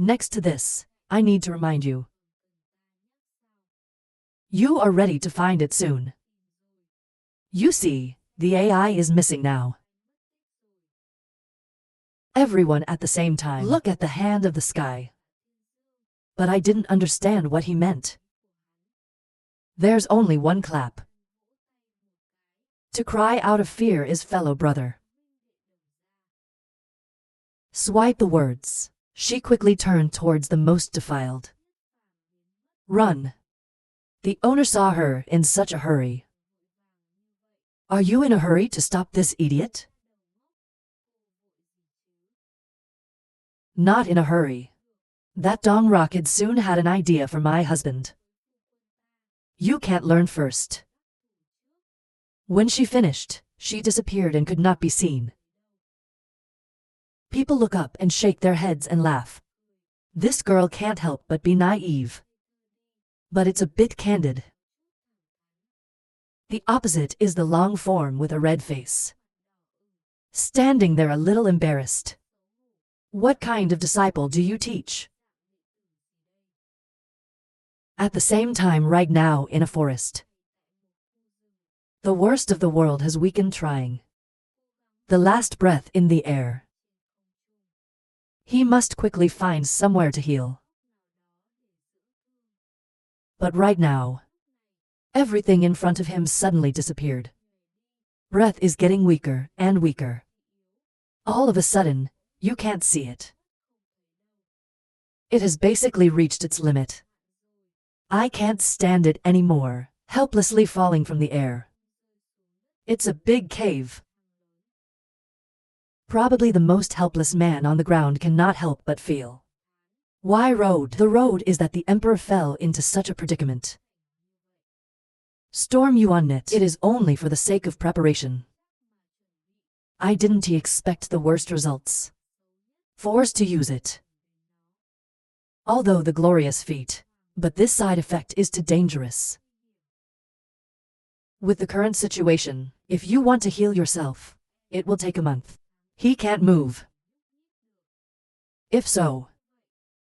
Next to this, I need to remind you. You are ready to find it soon. You see, the AI is missing now. Everyone at the same time. Look at the hand of the sky. But I didn't understand what he meant. There's only one clap. To cry out of fear is fellow brother. Swipe the words. She quickly turned towards the most defiled. Run. The owner saw her in such a hurry. Are you in a hurry to stop this idiot? Not in a hurry. That dong rocket soon had an idea for my husband. You can't learn first. When she finished, she disappeared and could not be seen. People look up and shake their heads and laugh. This girl can't help but be naive. But it's a bit candid. The opposite is the long form with a red face. Standing there a little embarrassed. What kind of disciple do you teach? At the same time right now in a forest. The worst of the world has weakened trying. The last breath in the air. He must quickly find somewhere to heal. But right now, everything in front of him suddenly disappeared. Breath is getting weaker and weaker. All of a sudden, you can't see it. It has basically reached its limit. I can't stand it anymore, helplessly falling from the air. It's a big cave. Probably the most helpless man on the ground cannot help but feel. Why road? The road is that the emperor fell into such a predicament. Storm you on it. It is only for the sake of preparation. I didn't expect the worst results. Forced to use it. Although the glorious feat, but this side effect is too dangerous. With the current situation, if you want to heal yourself, it will take a month. He can't move. If so,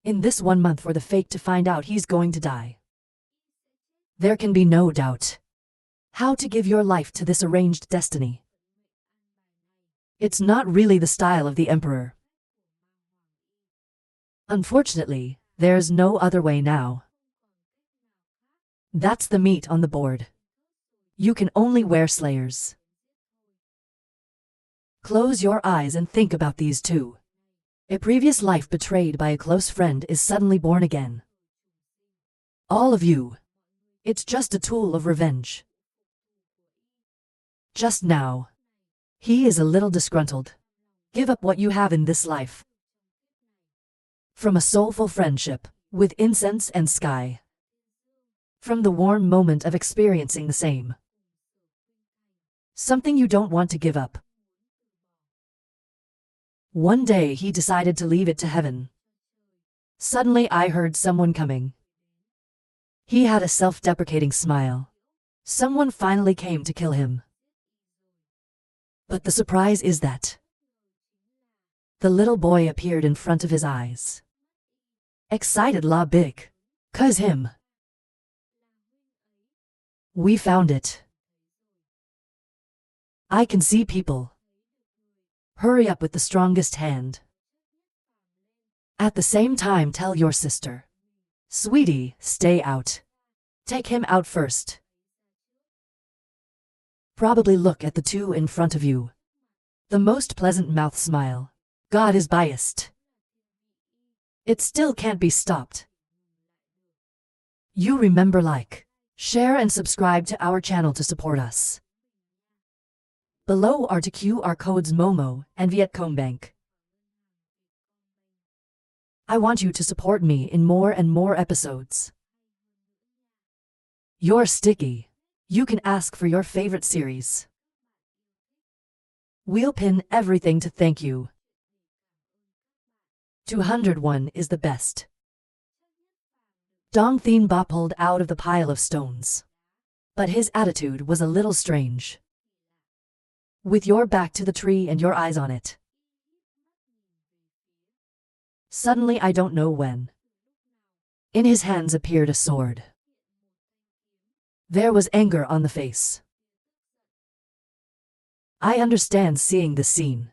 in this 1 month for the fake to find out he's going to die. There can be no doubt. How to give your life to this arranged destiny. It's not really the style of the emperor. Unfortunately, there's no other way now. That's the meat on the board. You can only wear slayers. Close your eyes and think about these two. A previous life betrayed by a close friend is suddenly born again. All of you. It's just a tool of revenge. Just now. He is a little disgruntled. Give up what you have in this life. From a soulful friendship, with incense and sky. From the warm moment of experiencing the same. Something you don't want to give up. One day he decided to leave it to heaven. Suddenly I heard someone coming. He had a self-deprecating smile. Someone finally came to kill him. But the surprise is that the little boy appeared in front of his eyes. Excited la big. 'Cause him. We found it. I can see people. Hurry up with the strongest hand. At the same time tell your sister. Sweetie, stay out. Take him out first. Probably look at the two in front of you. The most pleasant mouth smile. God is biased. It still can't be stopped. You remember like, share and subscribe to our channel to support us. Below are to QR codes Momo and Vietcombank. I want you to support me in more and more episodes. You're sticky. You can ask for your favorite series. We'll pin everything to thank you. 201 is the best. Dong Thien Ba pulled out of the pile of stones. But his attitude was a little strange. With your back to the tree and your eyes on it. Suddenly, I don't know when, in his hands appeared a sword. There was anger on the face. I understand seeing this scene.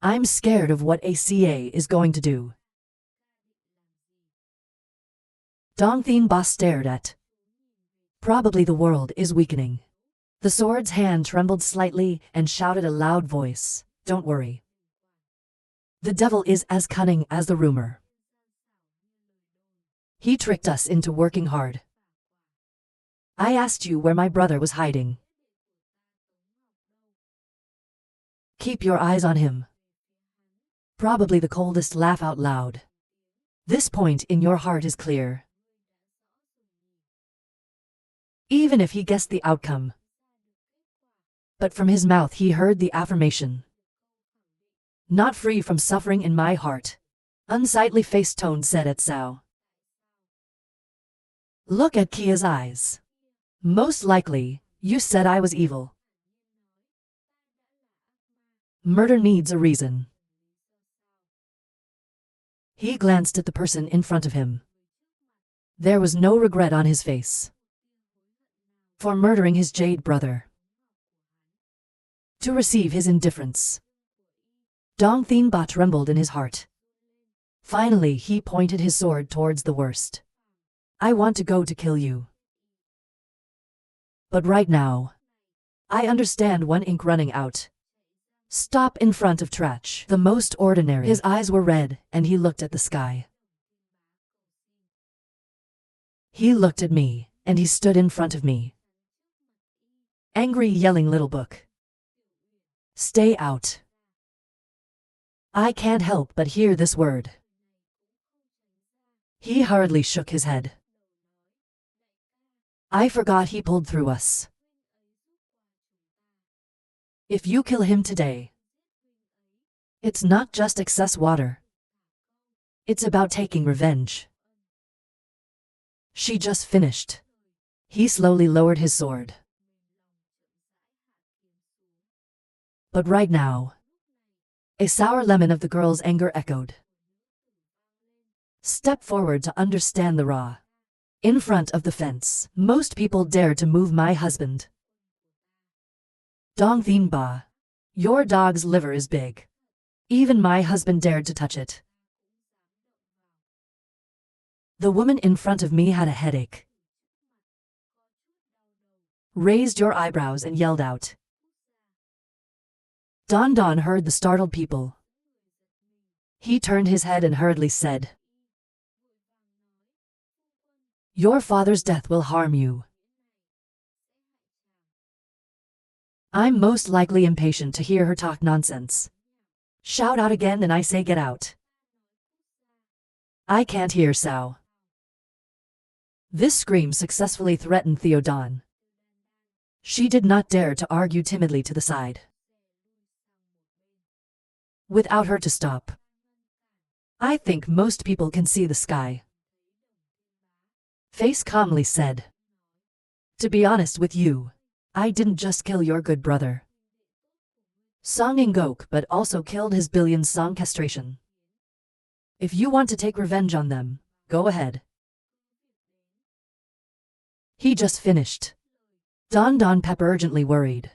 I'm scared of what ACA is going to do. Dong Thien Ba stared at. Probably the world is weakening. The sword's hand trembled slightly and shouted a loud voice, "Don't worry. The devil is as cunning as the rumor. He tricked us into working hard. I asked you where my brother was hiding. Keep your eyes on him." Probably the coldest laugh out loud. This point in your heart is clear. Even if he guessed the outcome. But from his mouth he heard the affirmation. "Not free from suffering in my heart," unsightly face tone said at Cao. Look at Kia's eyes. Most likely, you said I was evil. Murder needs a reason. He glanced at the person in front of him. There was no regret on his face. For murdering his jade brother. To receive his indifference. Dong Thien Ba trembled in his heart. Finally he pointed his sword towards the worst. "I want to go to kill you. But right now, I understand one ink running out. Stop in front of Trach, the most ordinary." His eyes were red, and he looked at the sky. He looked at me, and he stood in front of me. Angry, yelling, "Little book, stay out." I can't help but hear this word. He hurriedly shook his head. "I forgot he pulled through us. If you kill him today, it's not just excess water. It's about taking revenge." She just finished. He slowly lowered his sword. But right now, a sour lemon of the girl's anger echoed. Step forward to understand the raw. In front of the fence, most people dare to move my husband. Dong Thien Ba, your dog's liver is big. Even my husband dared to touch it. The woman in front of me had a headache. Raised your eyebrows and yelled out. Don Don heard the startled people. He turned his head and hurriedly said, "Your father's death will harm you." I'm most likely impatient to hear her talk nonsense. Shout out again and I say get out. I can't hear Cao. This scream successfully threatened Theodan. She did not dare to argue timidly to the side. Without her to stop. I think most people can see the sky. Face calmly said. To be honest with you, I didn't just kill your good brother, Song Ingok, but also killed his billion Song castration. If you want to take revenge on them, go ahead. He just finished. Don Don Pep urgently worried.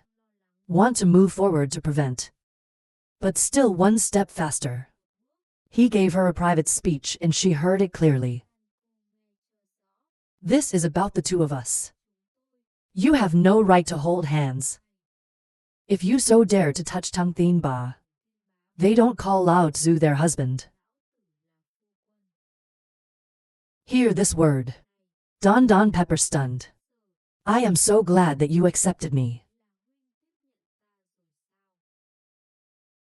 Want to move forward to prevent. But still one step faster. He gave her a private speech and she heard it clearly. This is about the two of us. You have no right to hold hands. If you so dare to touch Dong Thien Ba, they don't call Lao Tzu their husband. Hear this word. Don Don Pepper stunned. I am so glad that you accepted me.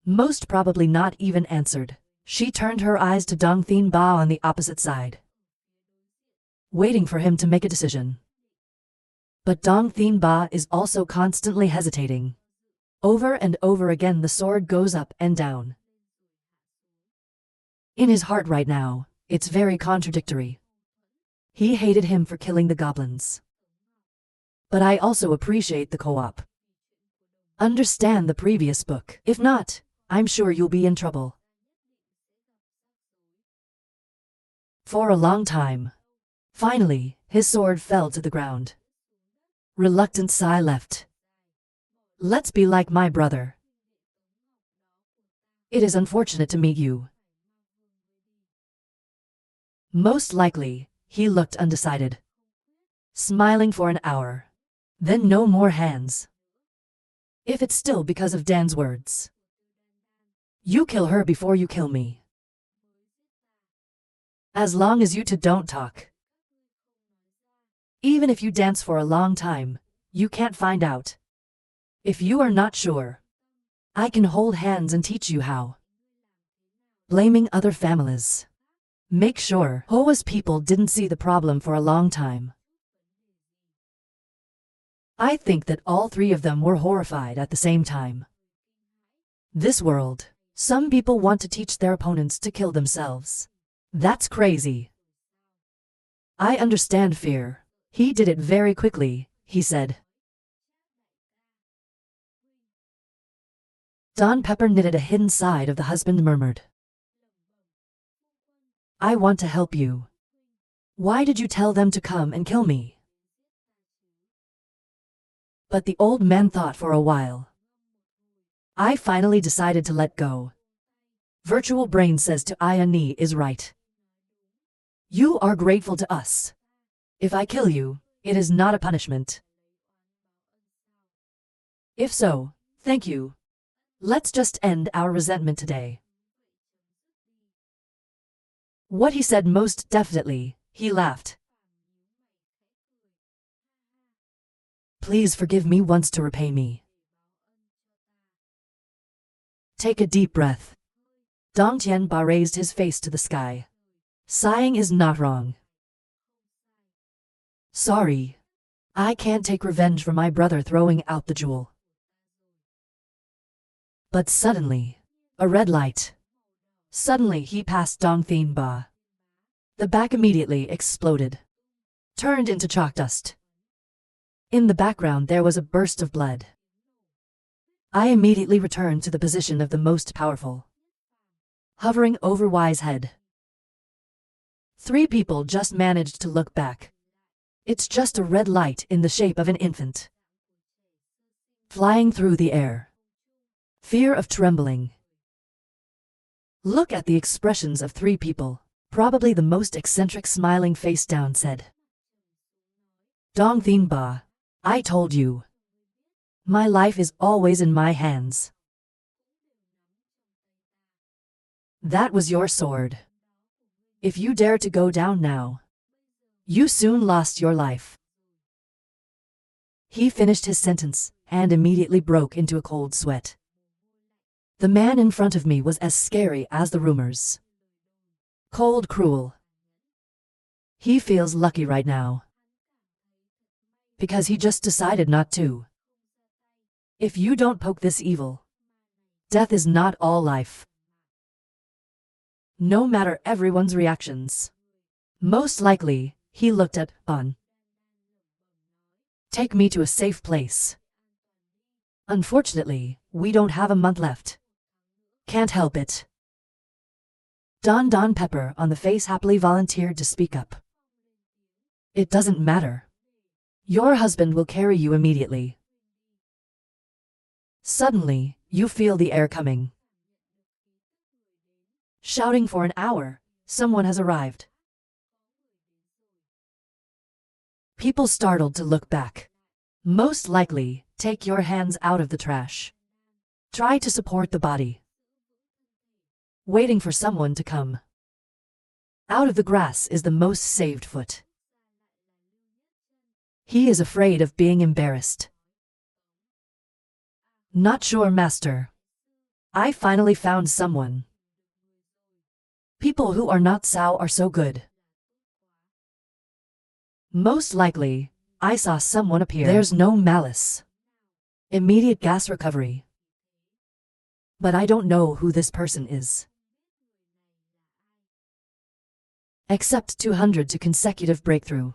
Most probably not even answered. She turned her eyes to Dong Thien Ba on the opposite side, waiting for him to make a decision. But Dong Thien Ba is also constantly hesitating. Over and over again the sword goes up and down. In his heart right now, it's very contradictory. He hated him for killing the goblins. But I also appreciate the co-op. Understand the previous book. If not, I'm sure you'll be in trouble. For a long time. Finally, his sword fell to the ground. Reluctant sigh left. Let's be like my brother. It is unfortunate to meet you. Most likely, he looked undecided. Smiling for an hour. Then no more hands. If it's still because of Dan's words. You kill her before you kill me. As long as you two don't talk. Even if you dance for a long time, you can't find out. If you are not sure, I can hold hands and teach you how. Blaming other families. Make sure Hoa's people didn't see the problem for a long time. I think that all three of them were horrified at the same time. This world, some people want to teach their opponents to kill themselves. That's crazy. I understand fear. He did it very quickly, he said. Don Pepper knitted a hidden side of the husband murmured. I want to help you. Why did you tell them to come and kill me? But the old man thought for a while. I finally decided to let go. Virtual Brain says to Ayani is right. You are grateful to us. If I kill you, it is not a punishment. If so, thank you. Let's just end our resentment today. What he said most definitely, he laughed. Please forgive me once to repay me. Take a deep breath. Dong Tianba raised his face to the sky. Sighing is not wrong. Sorry. I can't take revenge for my brother throwing out the jewel. But suddenly, a red light. Suddenly he passed Dong Tianba. The back immediately exploded. Turned into chalk dust. In the background there was a burst of blood. I immediately returned to the position of the most powerful. Hovering over Y's head. 3 people just managed to look back. It's just a red light in the shape of an infant. Flying through the air. Fear of trembling. Look at the expressions of 3 people. Probably the most eccentric smiling face down said. Dong Tianba, I told you. My life is always in my hands. That was your sword. If you dare to go down now, you soon lost your life. He finished his sentence and immediately broke into a cold sweat. The man in front of me was as scary as the rumors. Cold, cruel. He feels lucky right now. Because he just decided not to. If you don't poke this evil, death is not all life. No matter everyone's reactions. Most likely, he looked at An. Take me to a safe place. Unfortunately, we don't have a month left. Can't help it. Don Pepper on the face happily volunteered to speak up. It doesn't matter. Your husband will carry you immediately. Suddenly, you feel the air coming. Shouting for an hour, someone has arrived. People startled to look back. Most likely, take your hands out of the trash. Try to support the body. Waiting for someone to come. Out of the grass is the most saved foot. He is afraid of being embarrassed. Not sure, master. I finally found someone. People who are not Sao are so good. Most likely, I saw someone appear. There's no malice. Immediate gas recovery. But I don't know who this person is. Accept 200 to consecutive breakthrough.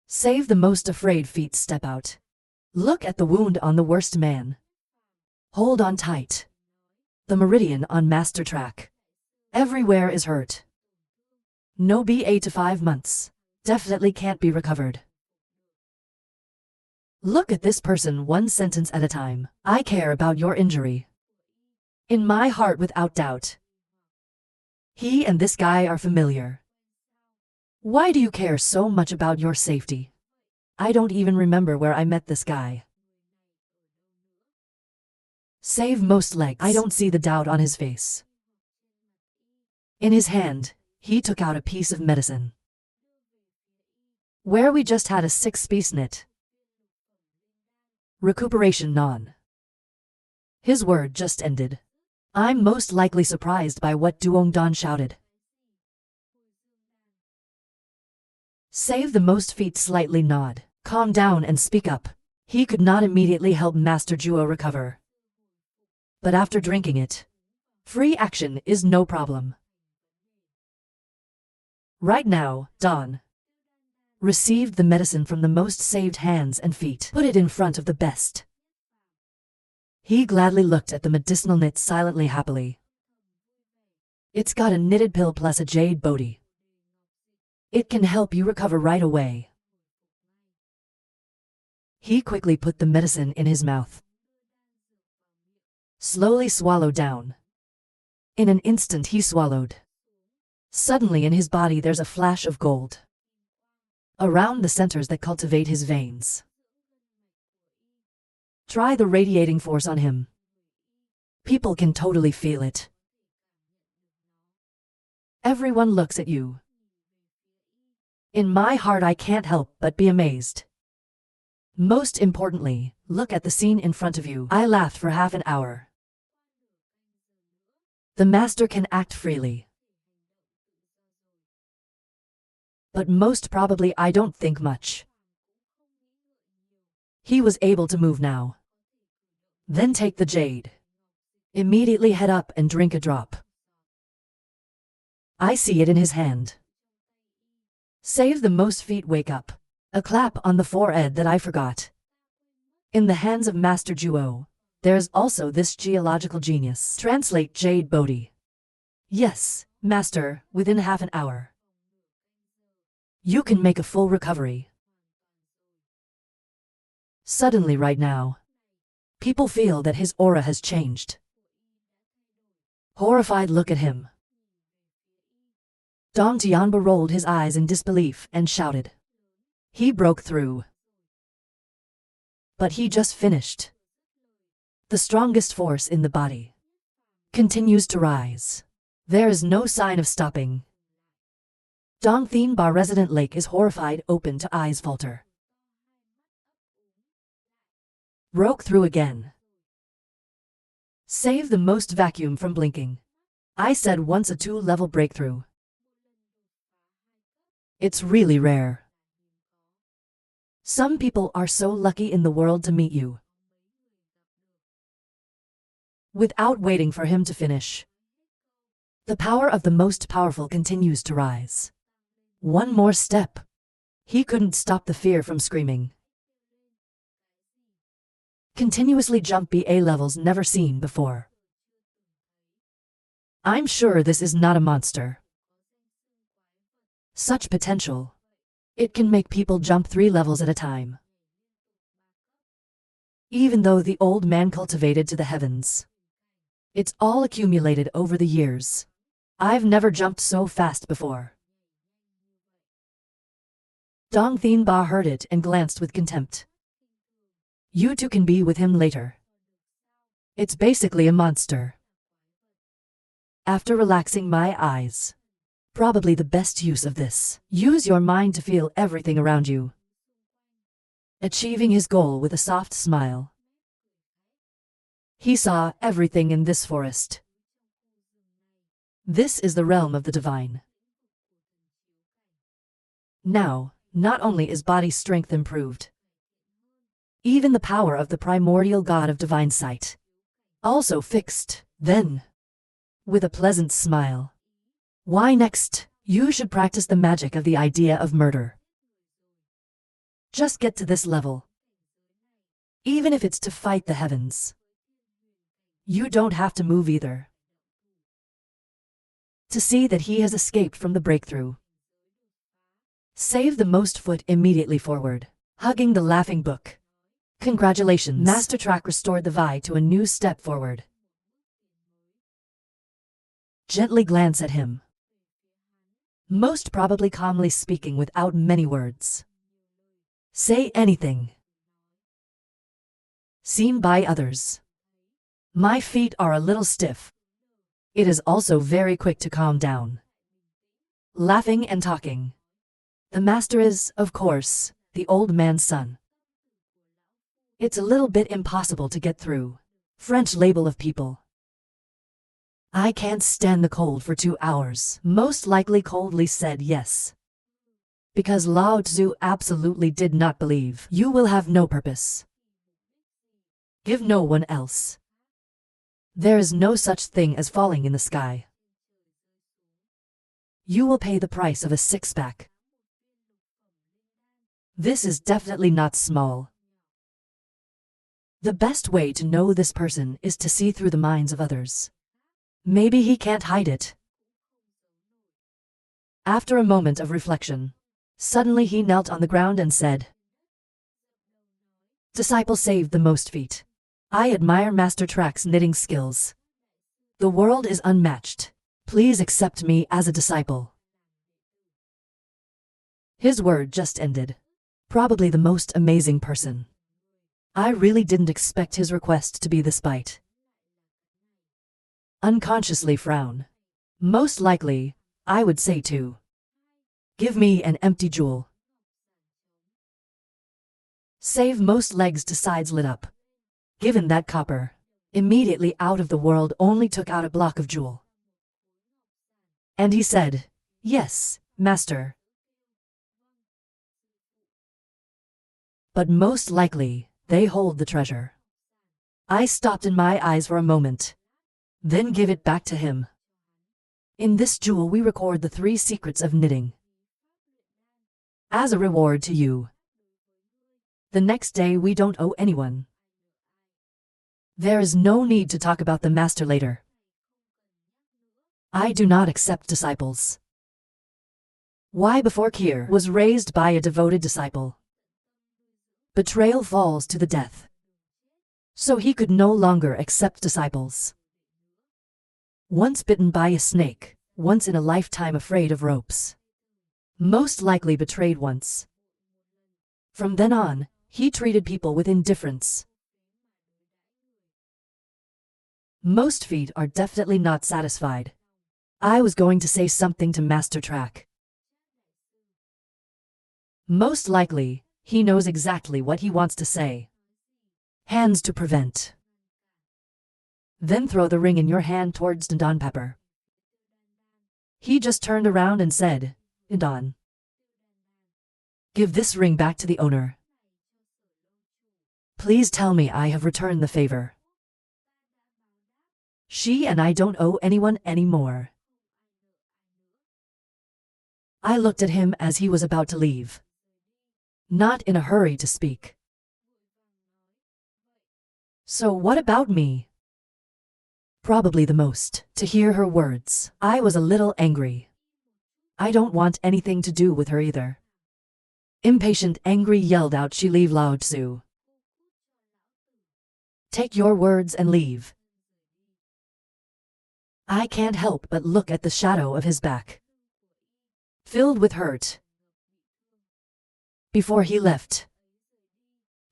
Save the most afraid feet step out. Look at the wound on the worst man. Hold on tight. The meridian on master track. Everywhere is hurt. No BA to 5 months. Definitely can't be recovered. Look at this person one sentence at a time. I care about your injury. In my heart without doubt. He and this guy are familiar. Why do you care so much about your safety? I don't even remember where I met this guy. Save most legs. I don't see the doubt on his face. In his hand, he took out a piece of medicine. Where we just had a 6-piece knit. Recuperation non. His word just ended. I'm most likely surprised by what Duong Don shouted. Save the most feet slightly nod. Calm down and speak up. He could not immediately help Master Juo recover. But after drinking it, free action is no problem. Right now, Don received the medicine from the most saved hands and feet. Put it in front of the best. He gladly looked at the medicinal knit silently happily. It's got a knitted pill plus a jade body. It can help you recover right away. He quickly put the medicine in his mouth. Slowly swallowed down. In an instant he swallowed. Suddenly in his body there's a flash of gold. Around the centers that cultivate his veins. Try the radiating force on him. People can totally feel it. Everyone looks at you. In my heart I can't help but be amazed. Most importantly, look at the scene in front of you. I laughed for half an hour. The master can act freely. But most probably I don't think much. He was able to move now. Then take the jade. Immediately head up and drink a drop. I see it in his hand. Save the most feet wake up. A clap on the forehead that I forgot. In the hands of Master Juo, there's also this geological genius. Translate Jade Bodhi. Yes, Master, within half an hour. You can make a full recovery. Suddenly right now, people feel that his aura has changed. Horrified look at him. Dong Tianba rolled his eyes in disbelief and shouted. He broke through. But he just finished. The strongest force in the body continues to rise. There is no sign of stopping. Dong Thien Ba resident lake is horrified, open to eyes falter. Broke through again. Save the most vacuum from blinking. I said once a 2-level breakthrough. It's really rare. Some people are so lucky in the world to meet you. Without waiting for him to finish, the power of the most powerful continues to rise. One more step. He couldn't stop the fear from screaming. Continuously jump BA levels never seen before. I'm sure this is not a monster. Such potential. It can make people jump 3 levels at a time. Even though the old man cultivated to the heavens. It's all accumulated over the years. I've never jumped so fast before. Dong Thien Ba heard it and glanced with contempt. You two can be with him later. It's basically a monster. After relaxing my eyes. Probably the best use of this. Use your mind to feel everything around you. Achieving his goal with a soft smile. He saw everything in this forest. This is the realm of the divine. Now, not only is body strength improved, even the power of the primordial god of divine sight also fixed. Then, with a pleasant smile, why next, you should practice the magic of the idea of murder. Just get to this level. Even if it's to fight the heavens. You don't have to move either. To see that he has escaped from the breakthrough. Save the most foot immediately forward, hugging the laughing book. Congratulations. Master Track restored the Vi to a new step forward. Gently glance at him. Most probably calmly speaking without many words. Say anything. Seen by others. My feet are a little stiff. It is also very quick to calm down. Laughing and talking. The master is, of course, the old man's son. It's a little bit impossible to get through. French label of people. I can't stand the cold for 2 hours. Most likely coldly said yes. Because Lao Tzu absolutely did not believe. You will have no purpose. Give no one else. There is no such thing as falling in the sky. You will pay the price of a six-pack. This is definitely not small. The best way to know this person is to see through the minds of others. Maybe he can't hide it. After a moment of reflection, suddenly he knelt on the ground and said, Disciple saved the most feet. I admire Master Track's knitting skills. The world is unmatched. Please accept me as a disciple. His word just ended. Probably the most amazing person. I really didn't expect his request to be this bite. Unconsciously frown. Most likely, I would say too. Give me an empty jewel. Save most legs to sides lit up. Given that copper, immediately out of the world only took out a block of jewel. And he said, Yes, master. But most likely, they hold the treasure. I stopped in my eyes for a moment. Then give it back to him. In this jewel we record the 3 secrets of knitting. As a reward to you. The next day we don't owe anyone. There is no need to talk about the master later. I do not accept disciples. Why before Kier was raised by a devoted disciple. Betrayal falls to the death. So he could no longer accept disciples. Once bitten by a snake, once in a lifetime afraid of ropes. Most likely betrayed once. From then on, he treated people with indifference. Most feet are definitely not satisfied. I was going to say something to Master Track. Most likely, he knows exactly what he wants to say. Hands to prevent. Then throw the ring in your hand towards Don Pepper. He just turned around and said, Don. Give this ring back to the owner. Please tell me I have returned the favor. She and I don't owe anyone anymore. I looked at him as he was about to leave. Not in a hurry to speak. So what about me? Probably the most. To hear her words, I was a little angry. I don't want anything to do with her either. Impatient, angry, yelled out she leave Lao Tzu. Take your words and leave. I can't help but look at the shadow of his back. Filled with hurt. Before he left,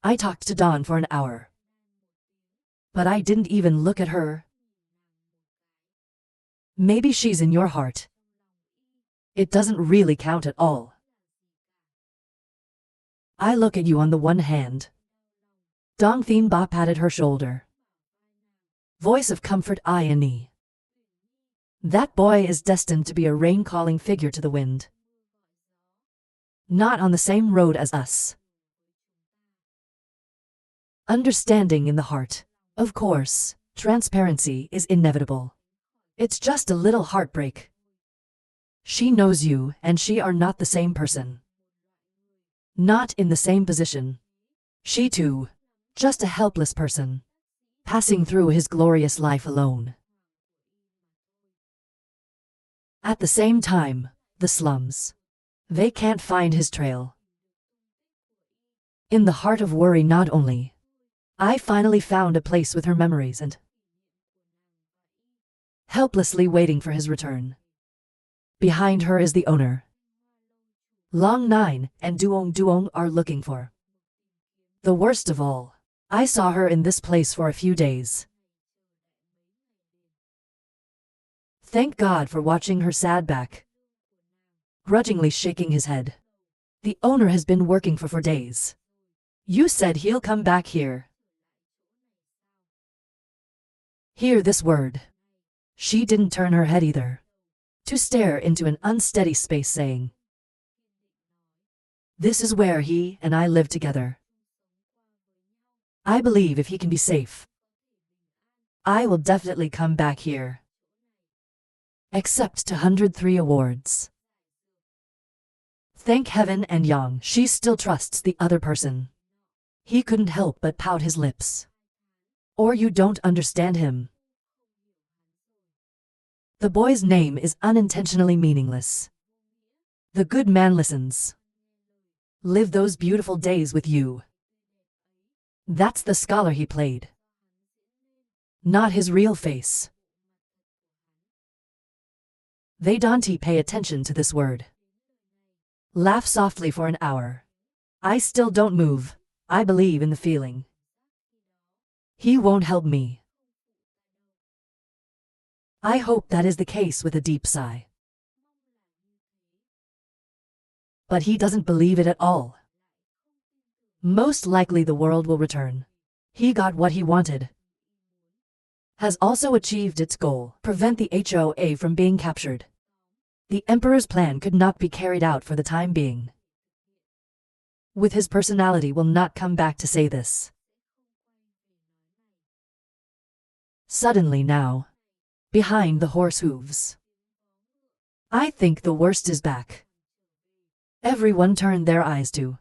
I talked to Dawn for an hour. But I didn't even look at her. Maybe she's in your heart. It doesn't really count at all. I look at you on the one hand. Dong Thien Ba patted her shoulder. Voice of comfort I and me. That boy is destined to be a rain-calling figure to the wind. Not on the same road as us. Understanding in the heart. Of course, transparency is inevitable. It's just a little heartbreak. She knows you and she are not the same person. Not in the same position. She too, just a helpless person, passing through his glorious life alone. At the same time, the slums. They can't find his trail. In the heart of worry not only, I finally found a place with her memories and helplessly waiting for his return. Behind her is the owner. Long Nine and Duong are looking for. The worst of all, I saw her in this place for a few days. Thank God for watching her sad back. Grudgingly shaking his head. The owner has been working for days. You said he'll come back here. Hear this word. She didn't turn her head either. To stare into an unsteady space saying, this is where he and I live together. I believe if he can be safe, I will definitely come back here. Accept 203 awards. Thank heaven and Yang, she still trusts the other person. He couldn't help but pout his lips. Or you don't understand him. The boy's name is unintentionally meaningless. The good man listens. Live those beautiful days with you. That's the scholar he played. Not his real face. They don't pay attention to this word. Laugh softly for an hour. I still don't move. I believe in the feeling. He won't help me. I hope that is the case with a deep sigh. But he doesn't believe it at all. Most likely the world will return. He got what he wanted. Has also achieved its goal, prevent the HOA from being captured. The Emperor's plan could not be carried out for the time being. With his personality will not come back to say this. Suddenly now, behind the horse hooves. I think the worst is back. Everyone turned their eyes to.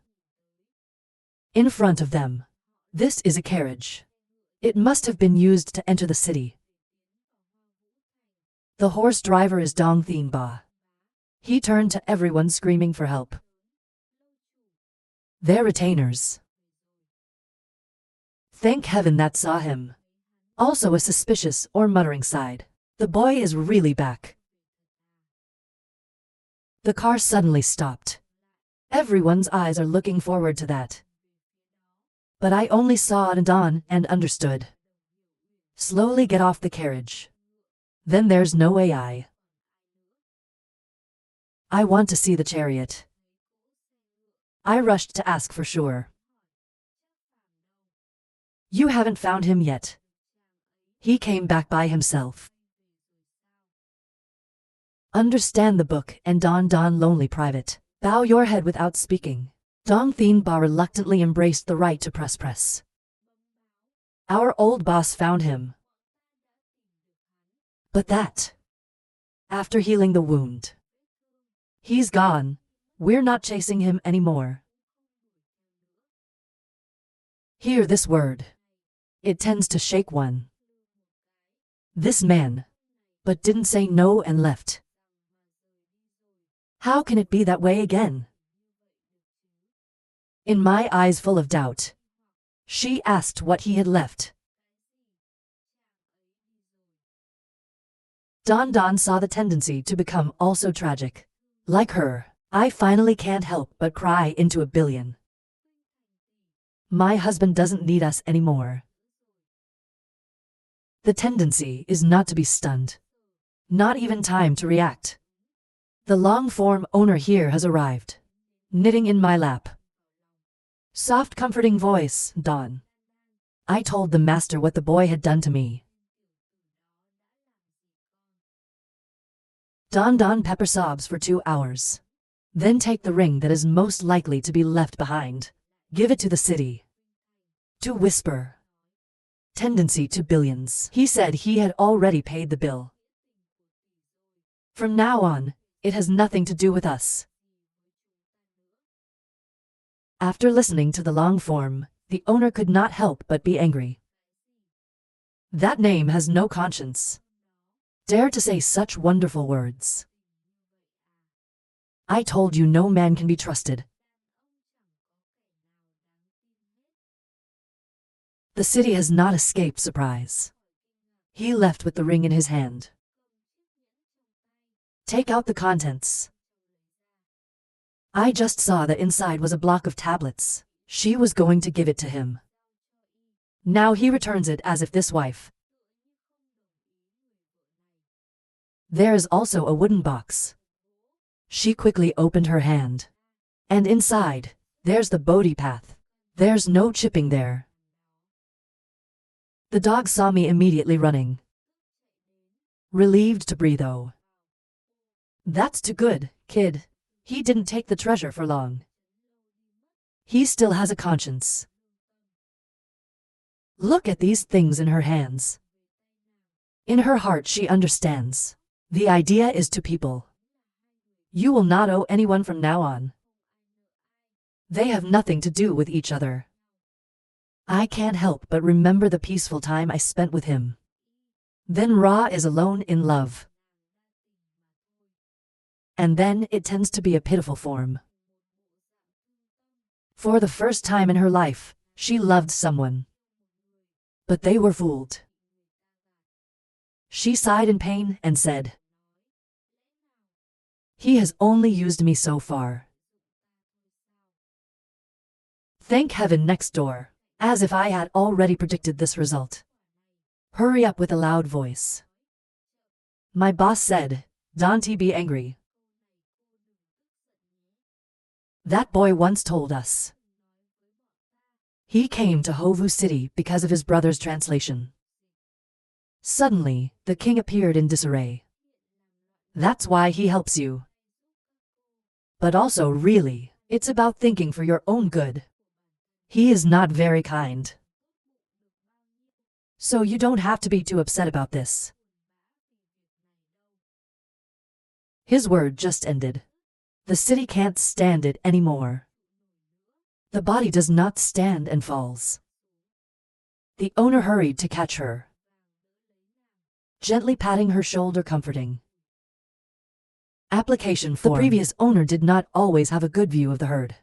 In front of them. This is a carriage. It must have been used to enter the city. The horse driver is Dong Thien Ba. He turned to everyone screaming for help. Their retainers. Thank heaven that saw him. Also a suspicious or muttering side. The boy is really back. The car suddenly stopped. Everyone's eyes are looking forward to that. But I only saw it dawn and understood. Slowly get off the carriage. Then there's no AI. I want to see the chariot. I rushed to ask for sure. You haven't found him yet. He came back by himself. Understand the book and Don lonely private. Bow your head without speaking. Dong Thien Ba reluctantly embraced the right to press. Our old boss found him. But that. After healing the wound. He's gone. We're not chasing him anymore. Hear this word. It tends to shake one. This man. But didn't say no and left. How can it be that way again? In my eyes full of doubt. She asked what he had left. Don saw the tendency to become also tragic. Like her, I finally can't help but cry into a billion. My husband doesn't need us anymore. The tendency is not to be stunned. Not even time to react. The long-form owner here has arrived. Knitting in my lap. Soft comforting voice, Don. I told the master what the boy had done to me. Don pepper sobs for 2 hours. Then take the ring that is most likely to be left behind. Give it to the city. To whisper. Tendency to billions. He said he had already paid the bill. From now on, it has nothing to do with us. After listening to the long form, the owner could not help but be angry. That name has no conscience. Dare to say such wonderful words. I told you no man can be trusted. The city has not escaped surprise. He left with the ring in his hand. Take out the contents. I just saw that inside was a block of tablets. She was going to give it to him. Now he returns it as if this wife. There's also a wooden box. She quickly opened her hand. And inside, there's the Bodhi path. There's no chipping there. The dog saw me immediately running. Relieved to breathe though. That's too good, kid. He didn't take the treasure for long. He still has a conscience. Look at these things in her hands. In her heart she understands. The idea is to people. You will not owe anyone from now on. They have nothing to do with each other. I can't help but remember the peaceful time I spent with him. Then Ra is alone in love. And then it tends to be a pitiful form. For the first time in her life, she loved someone. But they were fooled. She sighed in pain and said, "He has only used me so far." Thank heaven next door, as if I had already predicted this result. Hurry up with a loud voice. My boss said, "Don't be angry. That boy once told us. He came to Hovu City because of his brother's translation." Suddenly, the king appeared in disarray. That's why he helps you. But also really, it's about thinking for your own good. He is not very kind. So you don't have to be too upset about this. His word just ended. The city can't stand it anymore. The body does not stand and falls. The owner hurried to catch her, gently patting her shoulder, comforting. Application form. The previous owner did not always have a good view of the herd.